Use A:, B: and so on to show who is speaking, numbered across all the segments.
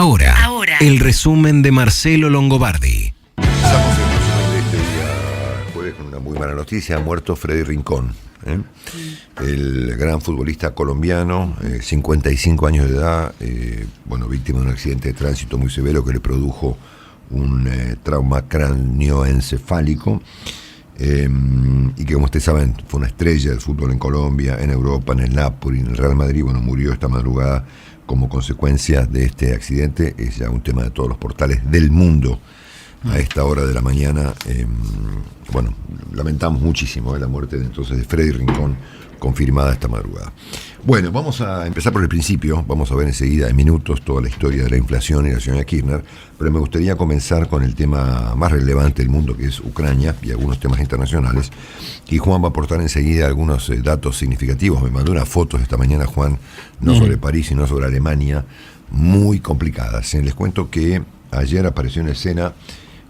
A: Ahora, el resumen de Marcelo Longobardi.
B: Empezamos el resumen de este día jueves con una muy mala noticia. Ha muerto Freddy Rincón, el gran futbolista colombiano, 55 años de edad, víctima de un accidente de tránsito muy severo que le produjo un trauma cráneoencefálico. Y que, como ustedes saben, fue una estrella del fútbol en Colombia, en Europa, en el Napoli, en el Real Madrid. Murió esta madrugada como consecuencia de este accidente. Es ya un tema de todos los portales del mundo a esta hora de la mañana. Lamentamos muchísimo la muerte de Freddy Rincón, confirmada esta madrugada. Bueno, vamos a empezar por el principio. Vamos a ver enseguida, en minutos, toda la historia de la inflación y la señora Kirchner, pero me gustaría comenzar con el tema más relevante del mundo, que es Ucrania, y algunos temas internacionales. Y Juan va a aportar enseguida algunos datos significativos. Me mandó unas fotos esta mañana, Juan, no sobre París, sino sobre Alemania, muy complicadas. Les cuento que ayer apareció en escena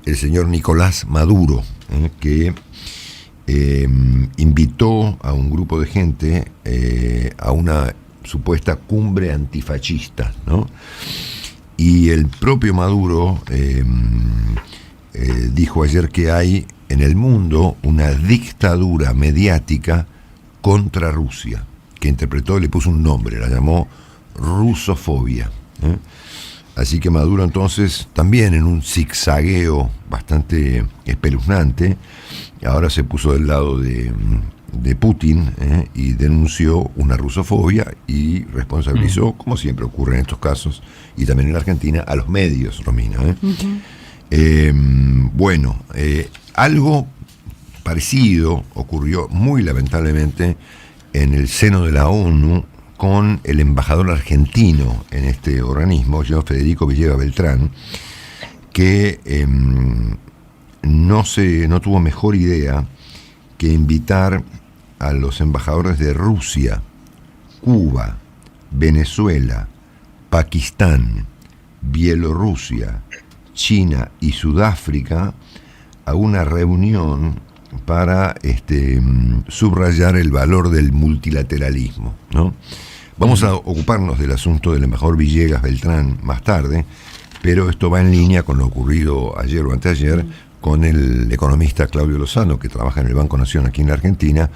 B: el señor Nicolás Maduro, que invitó a un grupo de gente a una supuesta cumbre antifascista, ¿no? Y el propio Maduro dijo ayer que hay en el mundo una dictadura mediática contra Rusia, que interpretó y le puso un nombre, la llamó rusofobia. Así que Maduro entonces, también en un zigzagueo bastante espeluznante, ahora se puso del lado de Putin y denunció una rusofobia y responsabilizó, como siempre ocurre en estos casos, y también en la Argentina, a los medios, Romina. Algo parecido ocurrió muy lamentablemente en el seno de la ONU con el embajador argentino en este organismo, yo Federico Villegas Beltrán, que no tuvo mejor idea que invitar a los embajadores de Rusia, Cuba, Venezuela, Pakistán, Bielorrusia, China y Sudáfrica a una reunión para subrayar el valor del multilateralismo, ¿no? Vamos a ocuparnos del asunto del embajador Villegas Beltrán más tarde, pero esto va en línea con lo ocurrido ayer o anteayer con el economista Claudio Lozano, que trabaja en el Banco Nación aquí en la Argentina,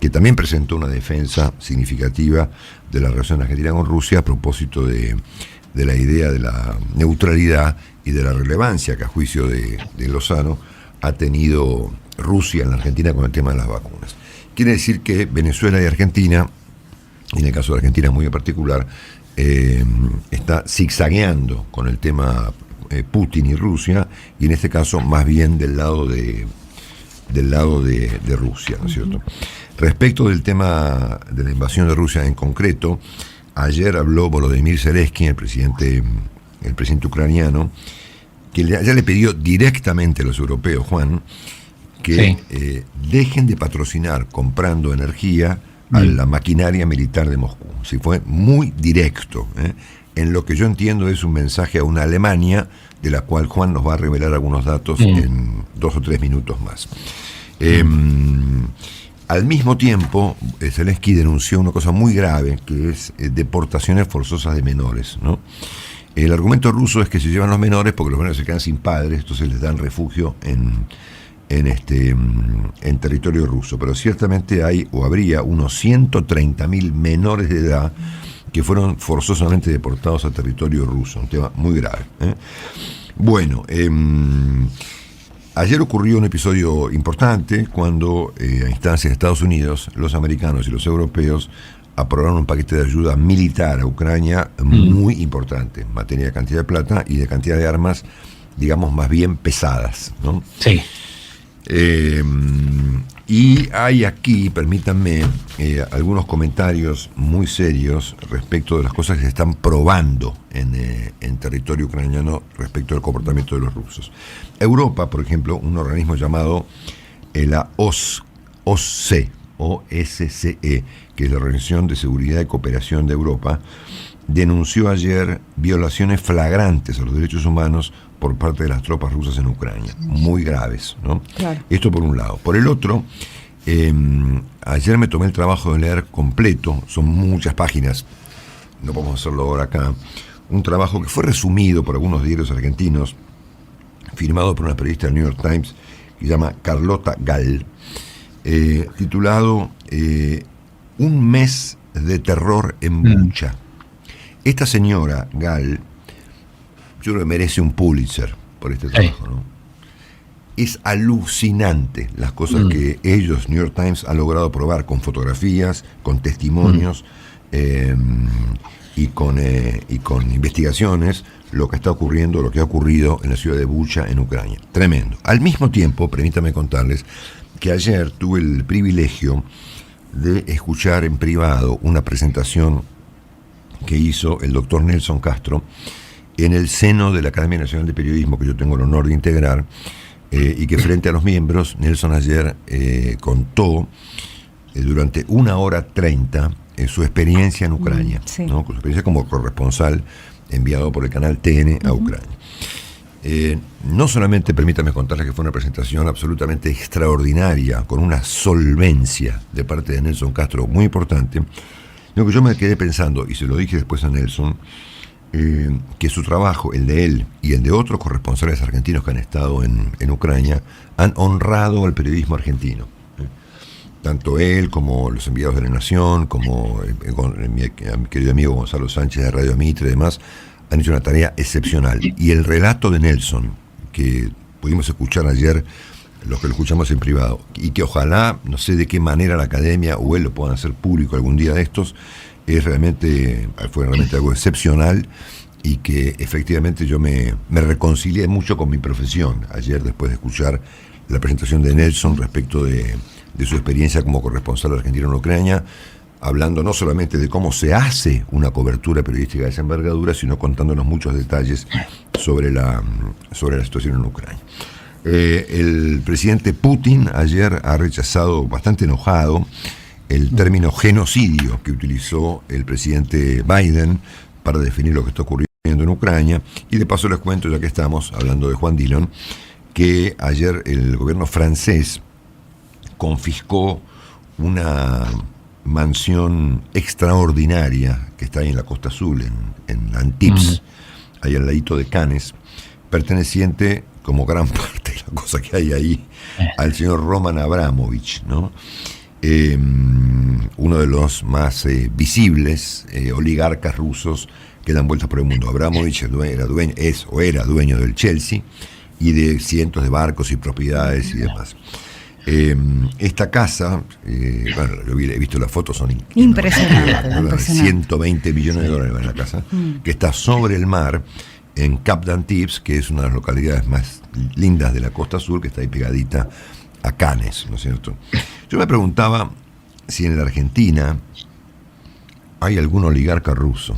B: que también presentó una defensa significativa de la relación argentina con Rusia a propósito de la idea de la neutralidad y de la relevancia que, a juicio de Lozano, ha tenido Rusia en la Argentina con el tema de las vacunas. Quiere decir que Venezuela y Argentina, y en el caso de Argentina muy en particular, está zigzagueando con el tema Putin y Rusia, y en este caso más bien del lado de Rusia, ¿no es cierto? Respecto del tema de la invasión de Rusia en concreto, ayer habló Volodymyr Zelensky, el presidente ucraniano, que ya le pidió directamente a los europeos, Juan, que dejen de patrocinar comprando energía a la maquinaria militar de Moscú. Sí, fue muy directo. En lo que yo entiendo es un mensaje a una Alemania de la cual Juan nos va a revelar algunos datos en 2 o 3 minutos más. Al mismo tiempo, Zelensky denunció una cosa muy grave, que es deportaciones forzosas de menores, ¿no? El argumento ruso es que se llevan los menores porque los menores se quedan sin padres, entonces les dan refugio en territorio ruso, pero ciertamente habría unos 130.000 menores de edad que fueron forzosamente deportados a territorio ruso, un tema muy grave. Ayer ocurrió un episodio importante cuando, a instancias de Estados Unidos, los americanos y los europeos aprobaron un paquete de ayuda militar a Ucrania muy importante, en materia de cantidad de plata y de cantidad de armas, digamos, más bien pesadas, ¿no?
C: Sí.
B: Y hay aquí, permítanme, algunos comentarios muy serios respecto de las cosas que se están probando en territorio ucraniano respecto al comportamiento de los rusos. Europa, por ejemplo, un organismo llamado la OSCE, que es la Organización de Seguridad y Cooperación de Europa, denunció ayer violaciones flagrantes a los derechos humanos por parte de las tropas rusas en Ucrania, muy graves, ¿no?
D: Claro.
B: Esto por un lado. Por el otro, ayer me tomé el trabajo de leer completo, son muchas páginas, no podemos hacerlo ahora acá, un trabajo que fue resumido por algunos diarios argentinos, firmado por una periodista del New York Times que se llama Carlota Gall, titulado Un mes de terror en Bucha. Esta señora Gall, yo creo que merece un Pulitzer por este trabajo, ¿no? Es alucinante las cosas que ellos, New York Times, han logrado probar con fotografías, con testimonios y con investigaciones, lo que está ocurriendo, lo que ha ocurrido en la ciudad de Bucha, en Ucrania. Tremendo. Al mismo tiempo, permítame contarles que ayer tuve el privilegio de escuchar en privado una presentación que hizo el doctor Nelson Castro en el seno de la Academia Nacional de Periodismo, que yo tengo el honor de integrar, y que frente a los miembros, Nelson ayer contó durante 1 hora 30 su experiencia en Ucrania, ¿no? Su experiencia como corresponsal enviado por el canal TN a Ucrania. No solamente, permítame contarles que fue una presentación absolutamente extraordinaria, con una solvencia de parte de Nelson Castro muy importante, sino que yo me quedé pensando, y se lo dije después a Nelson, que su trabajo, el de él y el de otros corresponsales argentinos que han estado en Ucrania, han honrado al periodismo argentino. Tanto él como los enviados de la Nación, como mi querido amigo Gonzalo Sánchez de Radio Mitre y demás, han hecho una tarea excepcional. Y el relato de Nelson, que pudimos escuchar ayer, los que lo escuchamos en privado, y que ojalá, no sé de qué manera la academia o él lo puedan hacer público algún día de estos, fue realmente algo excepcional, y que efectivamente yo me reconcilié mucho con mi profesión ayer después de escuchar la presentación de Nelson respecto de su experiencia como corresponsal argentino en Ucrania, hablando no solamente de cómo se hace una cobertura periodística de esa envergadura, sino contándonos muchos detalles sobre la situación en Ucrania. El presidente Putin ayer ha rechazado, bastante enojado, el término genocidio que utilizó el presidente Biden para definir lo que está ocurriendo en Ucrania. Y de paso les cuento, ya que estamos hablando de Juan Dillon, que ayer el gobierno francés confiscó una mansión extraordinaria que está ahí en la Costa Azul, en Antibes, ahí al ladito de Cannes, perteneciente, como gran parte de la cosa que hay ahí, al señor Roman Abramovich, ¿no? Uno de los más visibles oligarcas rusos que dan vueltas por el mundo. Abramovich era dueño del Chelsea y de cientos de barcos y propiedades y demás. Esta casa, bueno, he visto las fotos, son impresionantes. 120 millones de dólares en la casa, que está sobre el mar, en Cap d'Antibes, que es una de las localidades más lindas de la Costa Sur, que está ahí pegadita a Cannes, ¿no es cierto? Yo me preguntaba si en la Argentina hay algún oligarca ruso.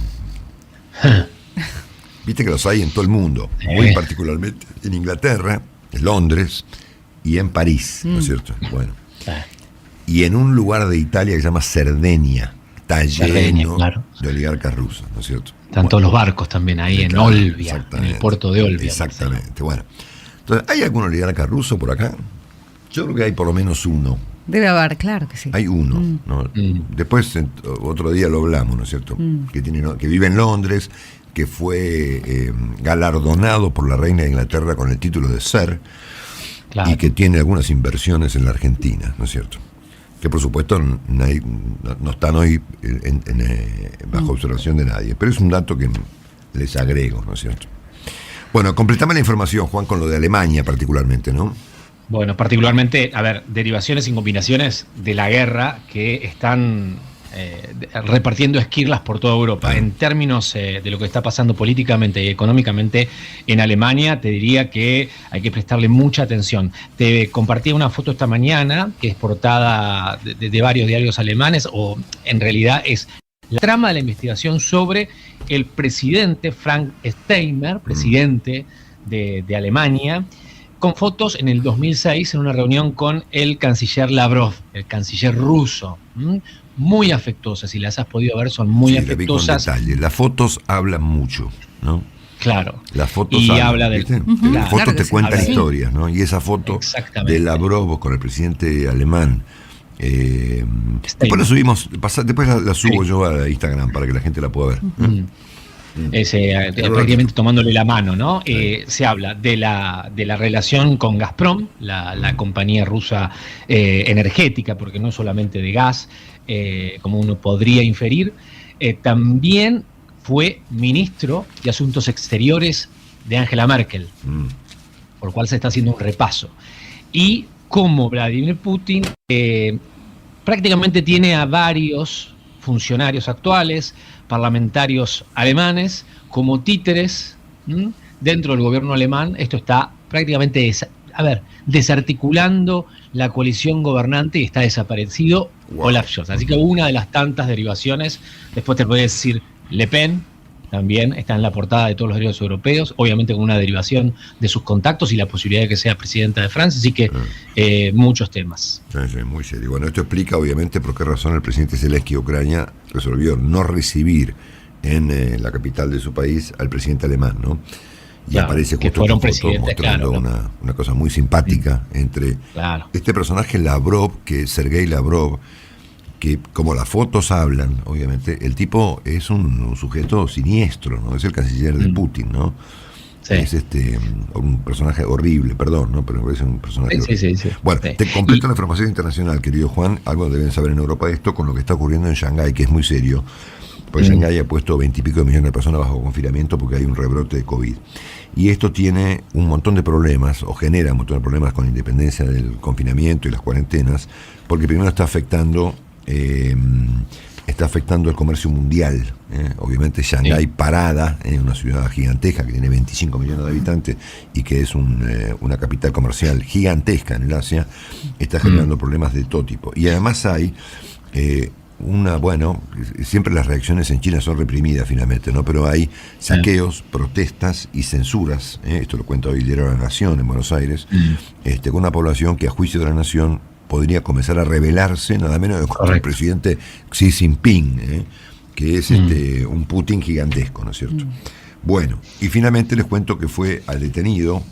B: Viste que los hay en todo el mundo, muy particularmente en Inglaterra, en Londres y en París, ¿no es cierto? Bueno, y en un lugar de Italia que se llama Cerdeña, está lleno de oligarcas rusos, ¿no es cierto?
C: Están todos los barcos también ahí en Olbia, en el puerto de Olbia.
B: Exactamente, bueno. Entonces, ¿hay algún oligarca ruso por acá? Yo creo que hay por lo menos uno.
D: Debe haber, claro que sí.
B: Hay uno, ¿no? Después, otro día lo hablamos, ¿no es cierto? Que vive en Londres, que fue galardonado por la reina de Inglaterra con el título de Sir, y que tiene algunas inversiones en la Argentina, ¿no es cierto? Que por supuesto no están hoy bajo observación de nadie, pero es un dato que les agrego, ¿no es cierto? Bueno, completame la información, Juan, con lo de Alemania particularmente, ¿no?
C: Bueno, particularmente, derivaciones y combinaciones de la guerra que están repartiendo esquirlas por toda Europa. En términos de lo que está pasando políticamente y económicamente en Alemania, te diría que hay que prestarle mucha atención. Te compartí una foto esta mañana, que es portada de varios diarios alemanes, o en realidad es la trama de la investigación sobre el presidente Frank Steinmeier, presidente de Alemania, con fotos en el 2006 en una reunión con el canciller Lavrov, el canciller ruso. Muy afectuosas, si las has podido ver, son muy afectuosas.
B: Con detalle. Las fotos hablan mucho, ¿no?
C: Claro.
B: Las fotos
C: y
B: hablan,
C: habla de
B: las fotos te cuentan historias, ¿no? Y esa foto de Lavrov con el presidente alemán, después la subimos, después la subo yo a Instagram para que la gente la pueda ver.
C: prácticamente tomándole la mano, ¿no? Se habla de la relación con Gazprom, la compañía rusa energética, porque no solamente de gas, como uno podría inferir. También fue ministro de Asuntos Exteriores de Angela Merkel, por lo cual se está haciendo un repaso. Y como Vladimir Putin prácticamente tiene a varios funcionarios actuales, parlamentarios alemanes, como títeres dentro del gobierno alemán. Esto está prácticamente desarticulando la coalición gobernante y está desaparecido Olaf Scholz. Así que una de las tantas derivaciones, después te puedo decir Le Pen, también está en la portada de todos los diarios europeos, obviamente con una derivación de sus contactos y la posibilidad de que sea presidenta de Francia, así que muchos temas.
B: Sí, muy serio. Bueno, esto explica obviamente por qué razón el presidente Zelensky de Ucrania resolvió no recibir en la capital de su país al presidente alemán, ¿no? Y claro, aparece justo esta foto mostrando una cosa muy simpática entre este personaje Lavrov, que es Sergei Lavrov, que como las fotos hablan, obviamente, el tipo es un sujeto siniestro, ¿no? Es el canciller de Putin, ¿no? Sí. Es un personaje horrible, perdón, ¿no? Pero es un personaje horrible. Sí. Bueno, te completo la información internacional, querido Juan, algo deben saber en Europa de esto, con lo que está ocurriendo en Shanghái, que es muy serio, porque Shanghái ha puesto 20 y pico de millones de personas bajo confinamiento porque hay un rebrote de COVID. Y esto tiene un montón de problemas, o genera un montón de problemas con independencia del confinamiento y las cuarentenas, porque primero está afectando el comercio mundial. Obviamente Shanghái parada, una ciudad gigantesca que tiene 25 millones de habitantes y que es una capital comercial gigantesca en el Asia, está generando problemas de todo tipo. Y además hay siempre las reacciones en China son reprimidas finalmente, ¿no? Pero hay saqueos, protestas y censuras, esto lo cuenta hoy el diario La Nación en Buenos Aires, con una población que a juicio de La Nación podría comenzar a rebelarse nada menos contra el presidente Xi Jinping, que es un Putin gigantesco, ¿no es cierto? Bueno, y finalmente les cuento que fue detenido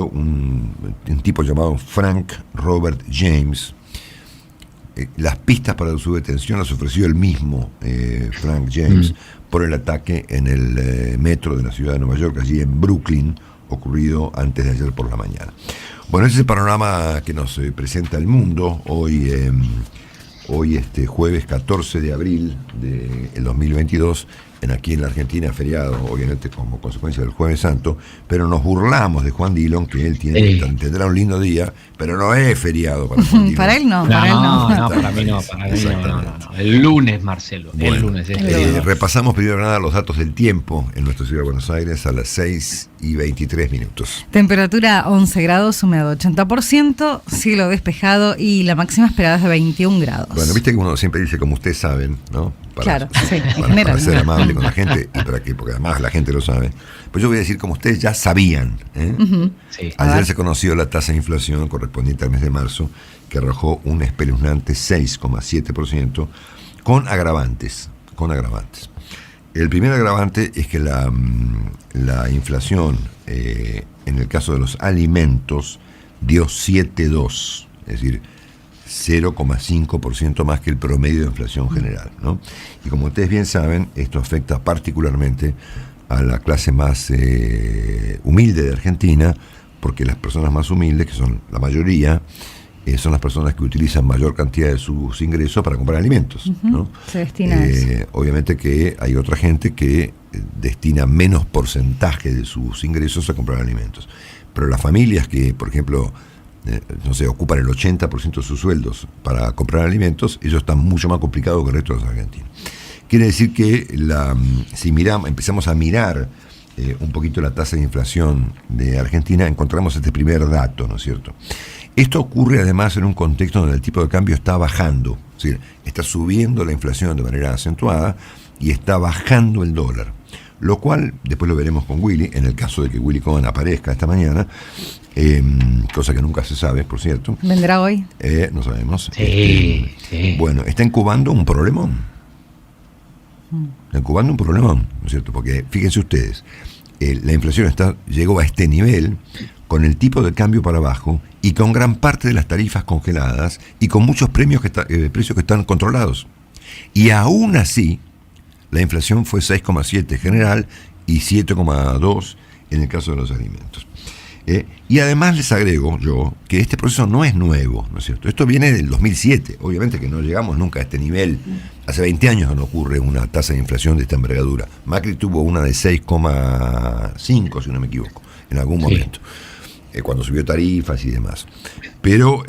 B: un tipo llamado Frank Robert James. Las pistas para su detención las ofreció el mismo Frank James por el ataque en el metro de la ciudad de Nueva York, allí en Brooklyn, ocurrido antes de ayer por la mañana. Bueno, ese es el panorama que nos presenta el mundo hoy, jueves 14 de abril del 2022, aquí en la Argentina, feriado, obviamente como consecuencia del Jueves Santo, pero nos burlamos de Juan Dillon, que él tendrá un lindo día, pero no es feriado para Juan Dillon.
C: Para él no. Para mí no. El lunes, Marcelo, bueno, el lunes.
B: Repasamos primero nada los datos del tiempo en nuestra ciudad de Buenos Aires a las 6:23.
D: Temperatura 11 grados, humedad 80%, cielo despejado y la máxima esperada es de 21 grados.
B: Bueno, viste que uno siempre dice, como ustedes saben, ¿no?
D: Para
B: ser amable con la gente, y para que, porque además la gente lo sabe. Pues yo voy a decir, como ustedes ya sabían, ayer se conoció la tasa de inflación correspondiente al mes de marzo, que arrojó un espeluznante 6,7%, con agravantes. El primer agravante es que la inflación, en el caso de los alimentos, dio 7,2%, es decir, 0,5% más que el promedio de inflación general, ¿no? Y como ustedes bien saben, esto afecta particularmente a la clase más humilde de Argentina, porque las personas más humildes, que son la mayoría, son las personas que utilizan mayor cantidad de sus ingresos para comprar alimentos, ¿no?
D: Se destina a eso.
B: Obviamente que hay otra gente que destina menos porcentaje de sus ingresos a comprar alimentos. Pero las familias que, por ejemplo, ocupan el 80% de sus sueldos para comprar alimentos, ellos están mucho más complicados que el resto de los argentinos. Quiere decir que si empezamos a mirar un poquito la tasa de inflación de Argentina, encontramos este primer dato, ¿no es cierto? Esto ocurre además en un contexto donde el tipo de cambio está bajando, es decir, está subiendo la inflación de manera acentuada y está bajando el dólar. Lo cual, después lo veremos con Willy, en el caso de que Willy Cohen aparezca esta mañana, cosa que nunca se sabe, por cierto.
D: ¿Vendrá hoy?
B: No sabemos.
C: Sí.
B: Bueno, está incubando un problemón. ¿No es cierto? Porque fíjense ustedes, la inflación llegó a este nivel con el tipo de cambio para abajo y con gran parte de las tarifas congeladas y con muchos precios que están controlados. Y aún así, La inflación fue 6,7 general y 7,2 en el caso de los alimentos. Y además les agrego yo que este proceso no es nuevo, ¿no es cierto? Esto viene del 2007, obviamente que no llegamos nunca a este nivel. Hace 20 años no ocurre una tasa de inflación de esta envergadura. Macri tuvo una de 6,5, si no me equivoco, en algún momento, cuando subió tarifas y demás. Pero,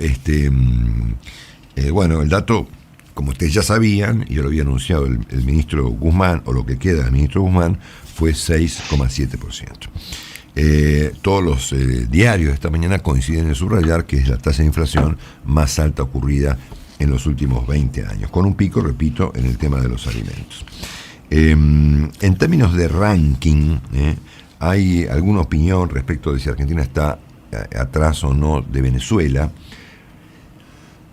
B: bueno, el dato, como ustedes ya sabían, y yo lo había anunciado el ministro Guzmán, o lo que queda del ministro Guzmán, fue 6,7%. Todos los diarios de esta mañana coinciden en subrayar que es la tasa de inflación más alta ocurrida en los últimos 20 años, con un pico, repito, en el tema de los alimentos. En términos de ranking, hay alguna opinión respecto de si Argentina está atrás o no de Venezuela,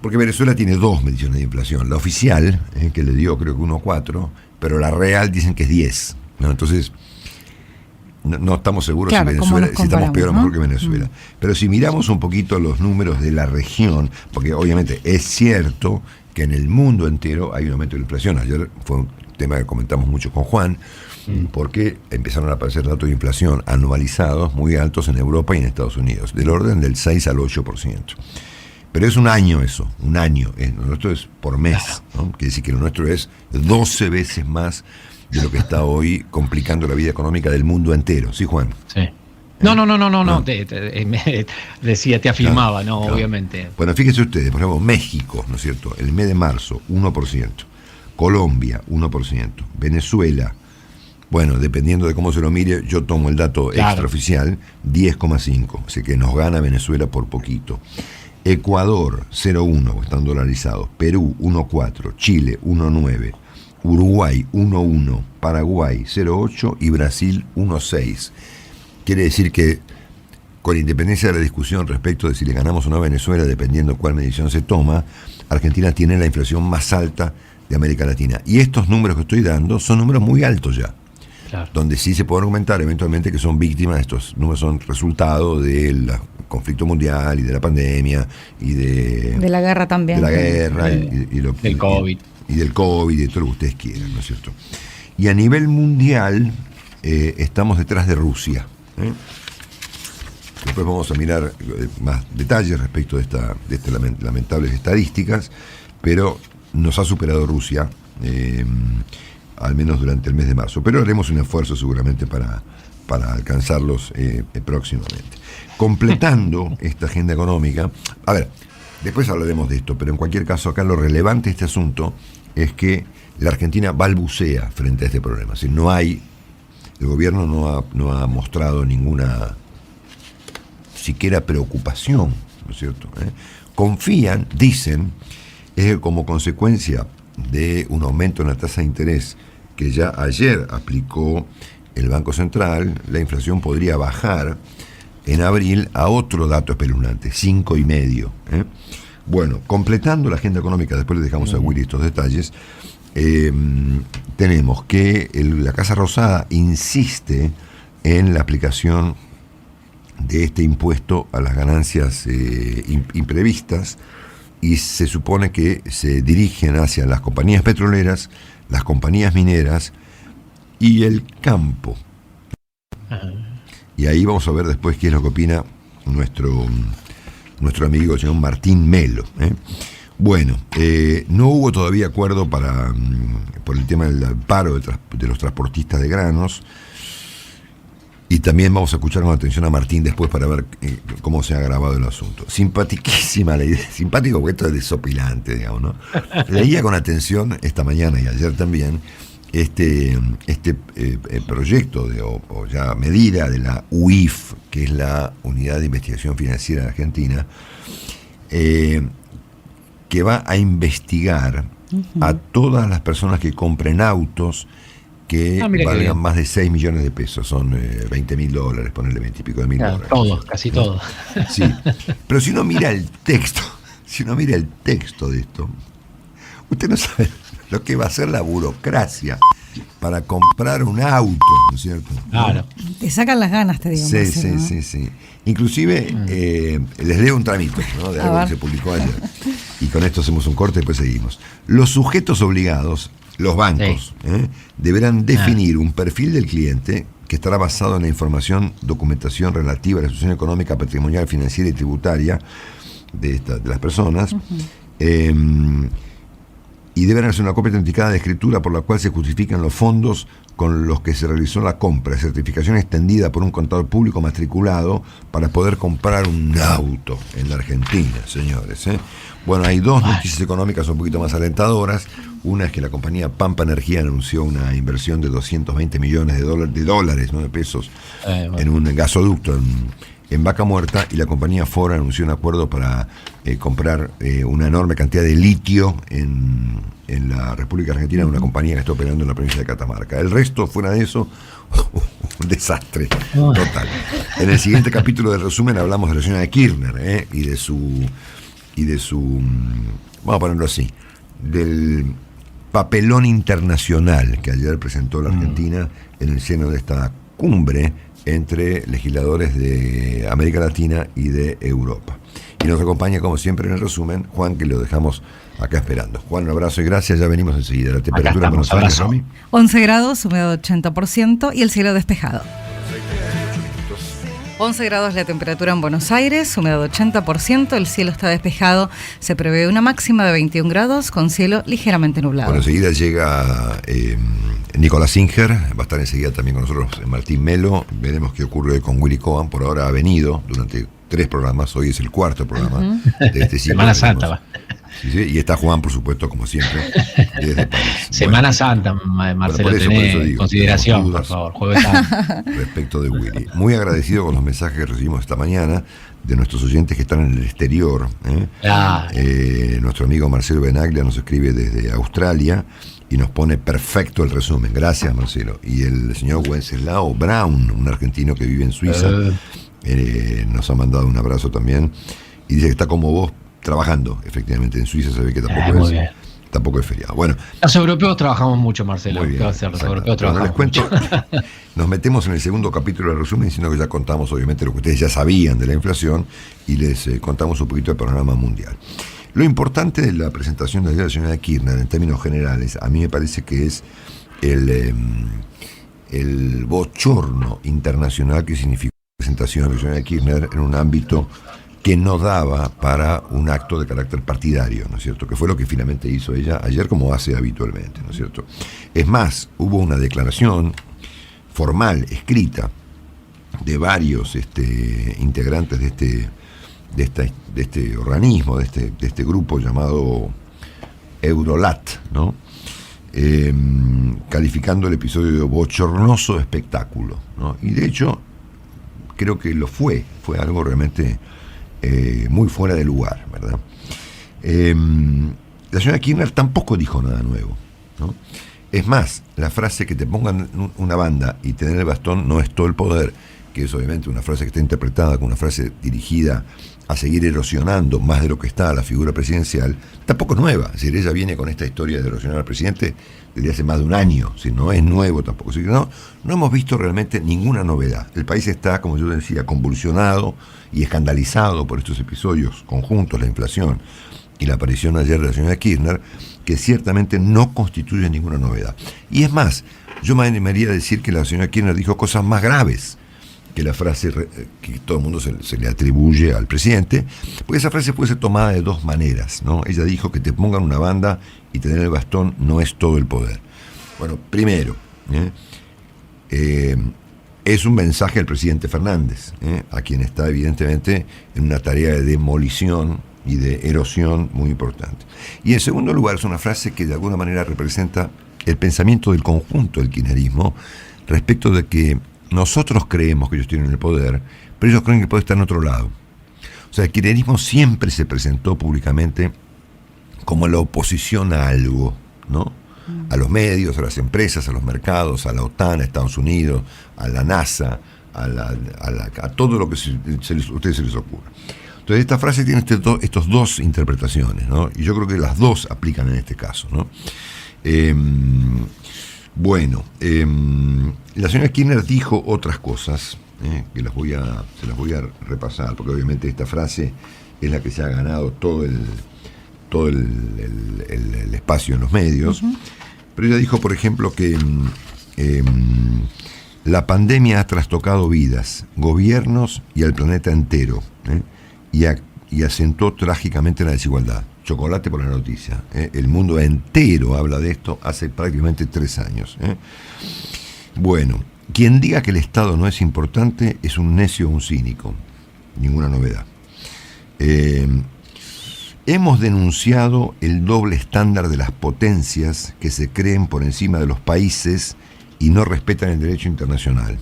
B: porque Venezuela tiene 2 mediciones de inflación, la oficial, que le dio creo que 1,4, pero la real dicen que es 10, ¿no? Entonces no estamos seguros, claro, si Venezuela, si estamos peor o mejor, ¿no?, que Venezuela. Pero si miramos un poquito los números de la región, porque obviamente es cierto que en el mundo entero hay un aumento de la inflación. Ayer fue un tema que comentamos mucho con Juan, porque empezaron a aparecer datos de inflación anualizados muy altos en Europa y en Estados Unidos, del orden del 6 al 8%. Pero es un año eso, un año. Lo nuestro es por mes, ¿no? Quiere decir que lo nuestro es 12 veces más de lo que está hoy complicando la vida económica del mundo entero. ¿Sí, Juan?
C: Sí. No. Decía, te afirmaba, no, obviamente.
B: Bueno, fíjense ustedes, por ejemplo, México, ¿no es cierto? El mes de marzo, 1%. Colombia, 1%. Venezuela, bueno, dependiendo de cómo se lo mire, yo tomo el dato extraoficial, 10,5%. Así que nos gana Venezuela por poquito. Ecuador, 0,1%, están dolarizados. Perú, 1,4%. Chile, 1,9%. Uruguay 1,1, Paraguay 0,8 y Brasil 1,6. Quiere decir que, con independencia de la discusión respecto de si le ganamos o no a Venezuela, dependiendo cuál medición se toma, Argentina tiene la inflación más alta de América Latina. Y estos números que estoy dando son números muy altos ya. Claro. Donde sí se puede argumentar eventualmente que son víctimas, estos números son resultado del conflicto mundial y de la pandemia y de
D: la guerra también.
B: De la guerra y
C: del COVID.
B: Y del COVID y de todo lo que ustedes quieran, ¿no es cierto? Y a nivel mundial estamos detrás de Rusia. Después vamos a mirar más detalles respecto de estas lamentables estadísticas, pero nos ha superado Rusia, al menos durante el mes de marzo. Pero haremos un esfuerzo seguramente para alcanzarlos próximamente. Completando esta agenda económica, a ver, después hablaremos de esto, pero en cualquier caso acá lo relevante de este asunto es que la Argentina balbucea frente a este problema. Es decir, el gobierno no ha mostrado ninguna siquiera preocupación, ¿no es cierto? Confían, dicen, es que como consecuencia de un aumento en la tasa de interés que ya ayer aplicó el Banco Central, la inflación podría bajar en abril a otro dato espeluznante, 5,5%. Bueno, completando la agenda económica, después le dejamos a Willy estos detalles, tenemos que la Casa Rosada insiste en la aplicación de este impuesto a las ganancias imprevistas, y se supone que se dirigen hacia las compañías petroleras, las compañías mineras y el campo. Y ahí vamos a ver después qué es lo que opina nuestro amigo el señor Martín Melo. Bueno, no hubo todavía acuerdo por el tema del paro de los transportistas de granos, y también vamos a escuchar con atención a Martín después para ver cómo se ha grabado el asunto. Simpaticísima la idea, simpático porque esto es desopilante, digamos, ¿no? Leía con atención esta mañana y ayer también este proyecto o ya medida de la UIF, que es la Unidad de Investigación Financiera de Argentina, que va a investigar a todas las personas que compren autos que valgan más de 6 millones de pesos, son $20.000, ponerle 20 y pico de mil dólares.
C: Todos, casi todos.
B: Sí, pero si uno mira el texto de esto, usted no sabe lo que va a ser la burocracia para comprar un auto, ¿no es cierto?
C: Claro.
D: Te sacan las ganas, te digo.
B: Sí. Inclusive, les leo un tramito, ¿no?, de algo que se publicó ayer. Y con esto hacemos un corte y después seguimos. Los sujetos obligados los bancos deberán definir un perfil del cliente que estará basado en la información, documentación relativa a la situación económica, patrimonial, financiera y tributaria de las personas, y deberán hacer una copia autenticada de escritura por la cual se justifican los fondos con los que se realizó la compra, certificación extendida por un contador público matriculado para poder comprar un auto en la Argentina, señores. Bueno, hay dos noticias económicas un poquito más alentadoras. Una es que la compañía Pampa Energía anunció una inversión de 220 millones de dólares, no de pesos, en un gasoducto en Vaca Muerta, y la compañía Ford anunció un acuerdo para comprar una enorme cantidad de litio en la República Argentina, una compañía que está operando en la provincia de Catamarca. El resto, fuera de eso, un desastre total. En el siguiente capítulo del resumen hablamos de la señora Kirchner y de su, vamos a ponerlo así, del papelón internacional que ayer presentó la Argentina en el seno de esta cumbre entre legisladores de América Latina y de Europa. Y nos acompaña, como siempre, en el resumen, Juan, que lo dejamos acá esperando. Juan, un abrazo y gracias, ya venimos enseguida. La temperatura en Buenos Aires, Romy.
D: 11 grados, humedad 80% y el cielo despejado. 11 grados la temperatura en Buenos Aires, humedad 80%, el cielo está despejado, se prevé una máxima de 21 grados con cielo ligeramente nublado.
B: Bueno, enseguida llega Nicolás Singer, va a estar enseguida también con nosotros Martín Melo, veremos qué ocurre con Willy Cohen, por ahora ha venido durante 3 programas, hoy es el 4º programa de este ciclo.
C: Semana Santa va.
B: Sí, y está Juan, por supuesto, como siempre, desde París.
C: Semana Santa, Marcelo,
B: por
C: tenés consideración, por favor, Jueves Santo.
B: Respecto de Willy. Muy agradecido con los mensajes que recibimos esta mañana de nuestros oyentes que están en el exterior. Nuestro amigo Marcelo Benaglia nos escribe desde Australia y nos pone perfecto el resumen. Gracias, Marcelo. Y el señor Wenceslao Brown, un argentino que vive en Suiza, nos ha mandado un abrazo también y dice que está como vos trabajando, efectivamente, en Suiza. Se ve que tampoco es feriado. Bueno,
C: los europeos trabajamos mucho, Marcelo.
B: Muy bien,
C: Los europeos trabajamos
B: les cuento,
C: mucho.
B: Nos metemos en el segundo capítulo del resumen, sino que ya contamos, obviamente, lo que ustedes ya sabían de la inflación y les contamos un poquito del panorama mundial. Lo importante de la presentación de la señora Kirchner, en términos generales, a mí me parece que es el bochorno internacional que significó la presentación de la señora Kirchner en un ámbito que no daba para un acto de carácter partidario, ¿no es cierto? Que fue lo que finalmente hizo ella ayer, como hace habitualmente, ¿no es cierto? Es más, hubo una declaración formal, escrita, de varios integrantes de este organismo, de este grupo llamado Eurolat, ¿no? Calificando el episodio de bochornoso espectáculo, ¿no? Y de hecho, creo que lo fue algo realmente muy fuera de lugar, ¿verdad? La señora Kirchner tampoco dijo nada nuevo, ¿no? Es más, la frase que te pongan una banda y tener el bastón no es todo el poder, que es obviamente una frase que está interpretada como una frase dirigida a seguir erosionando más de lo que está la figura presidencial, tampoco es nueva. Es decir, ella viene con esta historia de erosionar al presidente desde hace más de un año, si no es nuevo tampoco. Así que no hemos visto realmente ninguna novedad. El país está, como yo decía, convulsionado y escandalizado por estos episodios conjuntos, la inflación y la aparición ayer de la señora Kirchner, que ciertamente no constituye ninguna novedad. Y es más, yo me animaría a decir que la señora Kirchner dijo cosas más graves que la frase que todo el mundo se le atribuye al presidente, porque esa frase puede ser tomada de dos maneras, ¿no? Ella dijo que te pongan una banda y tener el bastón no es todo el poder. Bueno, primero, es un mensaje al presidente Fernández, a quien está evidentemente en una tarea de demolición y de erosión muy importante. Y en segundo lugar, es una frase que de alguna manera representa el pensamiento del conjunto del kirchnerismo respecto de que nosotros creemos que ellos tienen el poder, pero ellos creen que el poder está en otro lado. O sea, el kirchnerismo siempre se presentó públicamente como la oposición a algo, ¿no? A los medios, a las empresas, a los mercados, a la OTAN, a Estados Unidos, a la NASA, a todo lo que a ustedes se les ocurra. Entonces esta frase tiene estos dos interpretaciones, ¿no? Y yo creo que las dos aplican en este caso, ¿no? La señora Kirchner dijo otras cosas, que se las voy a repasar, porque obviamente esta frase es la que se ha ganado todo el espacio en los medios. Pero ella dijo, por ejemplo, que la pandemia ha trastocado vidas, gobiernos y al planeta entero, y acentuó trágicamente la desigualdad. Chocolate por la noticia. El mundo entero habla de esto hace prácticamente 3 años. Bueno, quien diga que el Estado no es importante es un necio o un cínico. Ninguna novedad. Hemos denunciado el doble estándar de las potencias que se creen por encima de los países y no respetan el derecho internacional.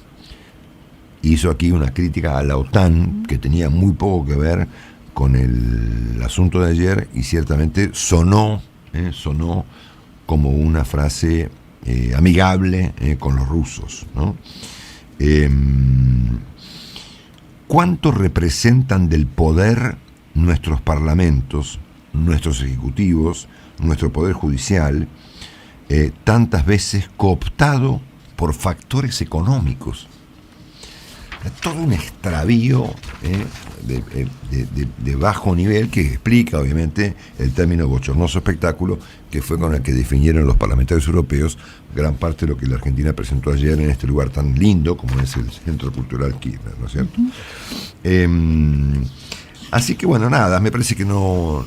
B: Hizo aquí una crítica a la OTAN que tenía muy poco que ver con el asunto de ayer y ciertamente sonó como una frase amigable con los rusos, ¿no? ¿Cuánto representan del poder nuestros parlamentos, nuestros ejecutivos, nuestro poder judicial, tantas veces cooptado por factores económicos? Todo un extravío de bajo nivel que explica obviamente el término bochornoso espectáculo que fue con el que definieron los parlamentarios europeos gran parte de lo que la Argentina presentó ayer en este lugar tan lindo como es el Centro Cultural Kirchner, ¿no es cierto? Así que bueno, nada, me parece que no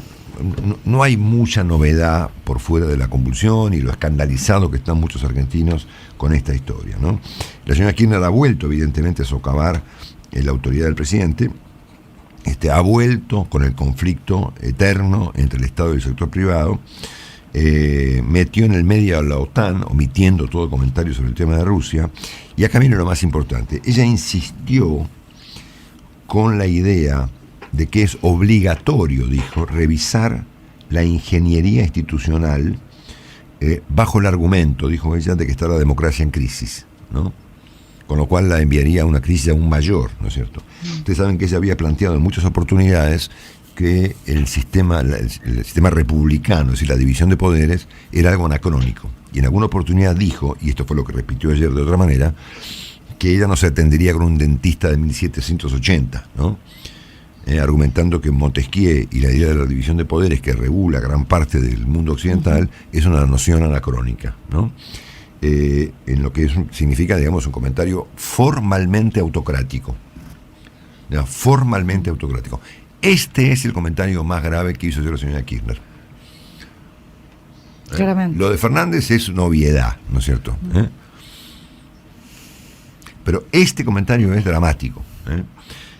B: hay mucha novedad por fuera de la convulsión y lo escandalizado que están muchos argentinos con esta historia, ¿no? La señora Kirchner ha vuelto evidentemente a socavar la autoridad del presidente, ha vuelto con el conflicto eterno entre el Estado y el sector privado, metió en el medio a la OTAN, omitiendo todo comentario sobre el tema de Rusia, y acá viene lo más importante. Ella insistió con la idea de que es obligatorio, dijo, revisar la ingeniería institucional bajo el argumento, dijo ella, de que está la democracia en crisis, ¿no? Con lo cual la enviaría a una crisis aún mayor, ¿no es cierto? Ustedes saben que ella había planteado en muchas oportunidades que el sistema republicano, es decir, la división de poderes, era algo anacrónico. Y en alguna oportunidad dijo, y esto fue lo que repitió ayer de otra manera, que ella no se atendería con un dentista de 1780, ¿no? Argumentando que Montesquieu y la idea de la división de poderes que regula gran parte del mundo occidental es una noción anacrónica, ¿no? En lo que significa, digamos, un comentario formalmente autocrático. ¿No? Formalmente autocrático. Este es el comentario más grave que hizo la señora Kirchner.
D: Claramente.
B: Lo de Fernández es una obviedad, ¿no es cierto? Pero este comentario es dramático.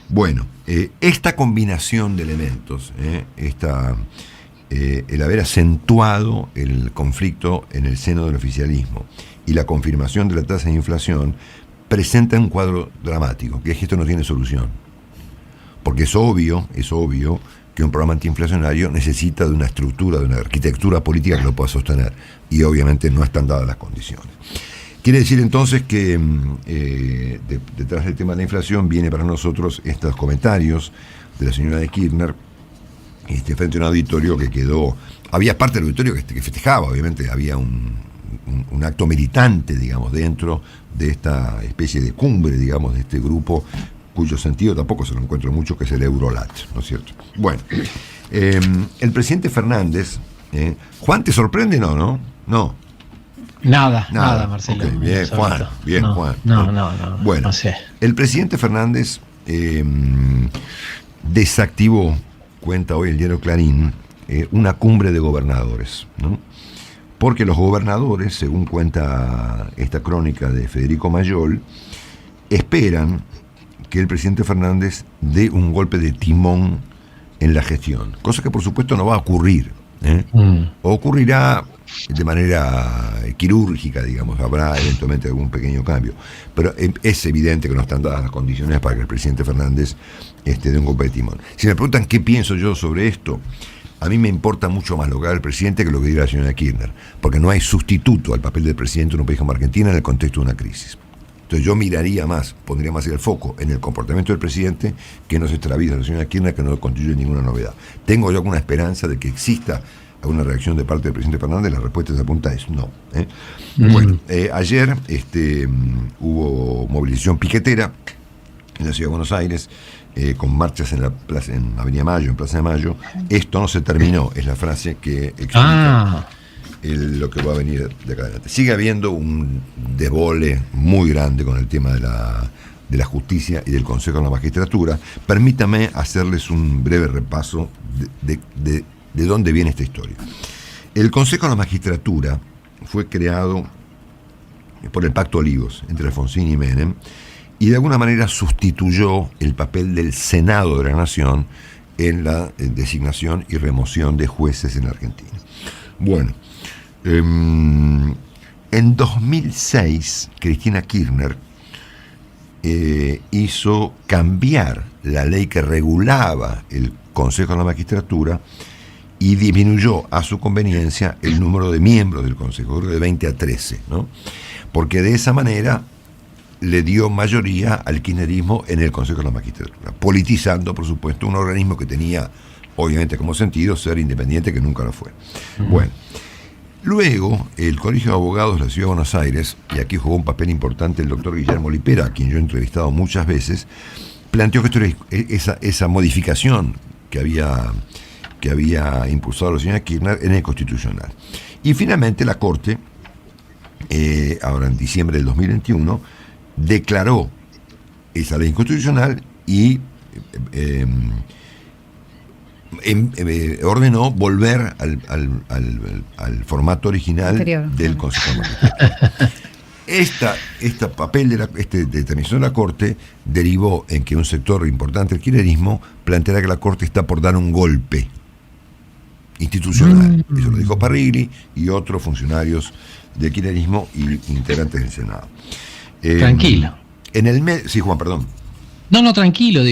B: Bueno, esta combinación de elementos, el haber acentuado el conflicto en el seno del oficialismo y la confirmación de la tasa de inflación, presenta un cuadro dramático, que es que esto no tiene solución. Porque es obvio que un programa antiinflacionario necesita de una estructura, de una arquitectura política que lo pueda sostener. Y obviamente no están dadas las condiciones. Quiere decir entonces que detrás del tema de la inflación viene para nosotros estos comentarios de la señora de Kirchner frente a un auditorio que quedó... Había parte del auditorio que festejaba, obviamente, había un acto militante, digamos, dentro de esta especie de cumbre, digamos, de este grupo, cuyo sentido tampoco se lo encuentro mucho, que es el Eurolat, ¿no es cierto? Bueno, el presidente Fernández... Juan, ¿te sorprende? No.
C: Nada, Marcelo.
B: Okay, bien, Juan, bien,
C: no,
B: Juan.
C: No.
B: Bueno,
C: no sé.
B: El presidente Fernández desactivó, cuenta hoy el diario Clarín, una cumbre de gobernadores, ¿no? Porque los gobernadores, según cuenta esta crónica de Federico Mayol, esperan que el presidente Fernández dé un golpe de timón en la gestión, cosa que por supuesto no va a ocurrir. O ocurrirá de manera quirúrgica, digamos, habrá eventualmente algún pequeño cambio, pero es evidente que no están dadas las condiciones para que el presidente Fernández dé un golpe de timón. Si me preguntan qué pienso yo sobre esto, a mí me importa mucho más lo que haga el presidente que lo que diga la señora Kirchner, porque no hay sustituto al papel del presidente en un país como Argentina en el contexto de una crisis. Entonces yo pondría más el foco en el comportamiento del presidente, que no se extravíe la señora Kirchner, que no constituye ninguna novedad. ¿Tengo yo alguna esperanza de que exista alguna reacción de parte del presidente Fernández? La respuesta de esa pregunta es no. Bueno, ayer hubo movilización piquetera en la Ciudad de Buenos Aires, con marchas en Avenida Mayo, en Plaza de Mayo. Esto no se terminó, es la frase que explica lo que va a venir de acá adelante. Sigue habiendo un desbole muy grande con el tema de la justicia y del Consejo de la Magistratura. Permítame hacerles un breve repaso de dónde viene esta historia. El Consejo de la Magistratura fue creado por el Pacto Olivos entre Alfonsín y Menem, y de alguna manera sustituyó el papel del Senado de la Nación en la designación y remoción de jueces en la Argentina. Bueno, en 2006 Cristina Kirchner hizo cambiar la ley que regulaba el Consejo de la Magistratura y disminuyó a su conveniencia el número de miembros del Consejo, de 20 a 13, ¿no? Porque de esa manera le dio mayoría al kirchnerismo en el Consejo de la Magistratura, politizando, por supuesto, un organismo que tenía, obviamente, como sentido ser independiente, que nunca lo fue. Bueno, luego el Colegio de Abogados de la Ciudad de Buenos Aires, y aquí jugó un papel importante el doctor Guillermo Lipera, a quien yo he entrevistado muchas veces, planteó que esa modificación que había impulsado la señora Kirchner en el Constitucional. Y finalmente la Corte, ahora en diciembre del 2021, declaró esa ley inconstitucional y ordenó volver al formato original anterior del Consejo de Magistratura. Esta papel de determinación de la Corte derivó en que un sector importante del kirchnerismo planteara que la Corte está por dar un golpe institucional. Eso lo dijo Parrilli y otros funcionarios del kirchnerismo y integrantes del Senado.
C: Tranquilo.
B: Sí, Juan, perdón.
C: No, tranquilo,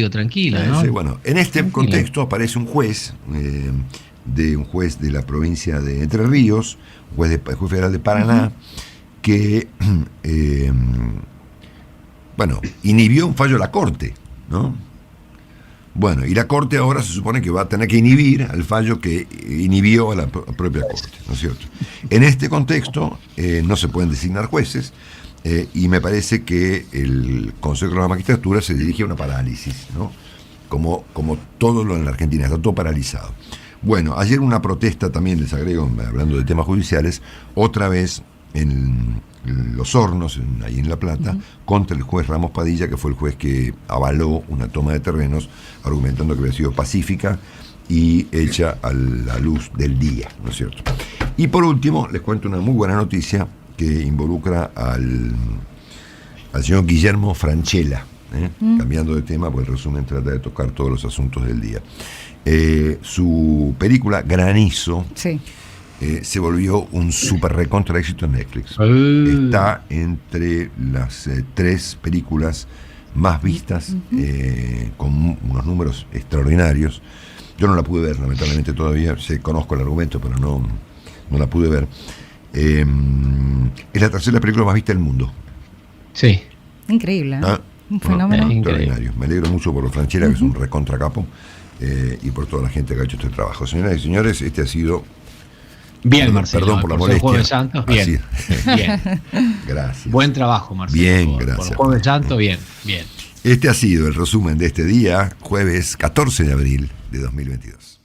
C: ¿no?
B: Sí, bueno, en este contexto aparece un juez, un juez de la provincia de Entre Ríos, juez federal de Paraná, que inhibió un fallo de la Corte, ¿no? Bueno, y la Corte ahora se supone que va a tener que inhibir al fallo que inhibió a la propia Corte, ¿no es cierto? En este contexto no se pueden designar jueces, y me parece que el Consejo de la Magistratura se dirige a una parálisis, ¿no? Como todo lo en la Argentina, está todo paralizado. Bueno, ayer una protesta también, les agrego, hablando de temas judiciales, otra vez en Los Hornos, ahí en La Plata, contra el juez Ramos Padilla, que fue el juez que avaló una toma de terrenos, argumentando que había sido pacífica y hecha a la luz del día, ¿no es cierto? Y por último, les cuento una muy buena noticia que involucra al señor Guillermo Francella, cambiando de tema, pues el resumen trata de tocar todos los asuntos del día. Su película Granizo se volvió un super recontra éxito en Netflix. Está entre las 3 películas más vistas, con unos números extraordinarios. Yo no la pude ver, lamentablemente todavía, conozco el argumento, pero no la pude ver. Es la 3ª película más vista del mundo.
C: Sí.
D: Increíble, ¿no? Un fenómeno.
B: Extraordinario. Me alegro mucho por los Francella, que es un recontra capo, y por toda la gente que ha hecho este trabajo. Señoras y señores, este ha sido...
C: Bien, Marcelo.
B: Perdón por la molestia.
C: Jueves Santo, bien. Bien.
B: Gracias.
C: Buen trabajo, Marcelo.
B: Bien, gracias.
C: Por Jueves Santo, bien.
B: Este ha sido el resumen de este día, jueves 14 de abril de 2022.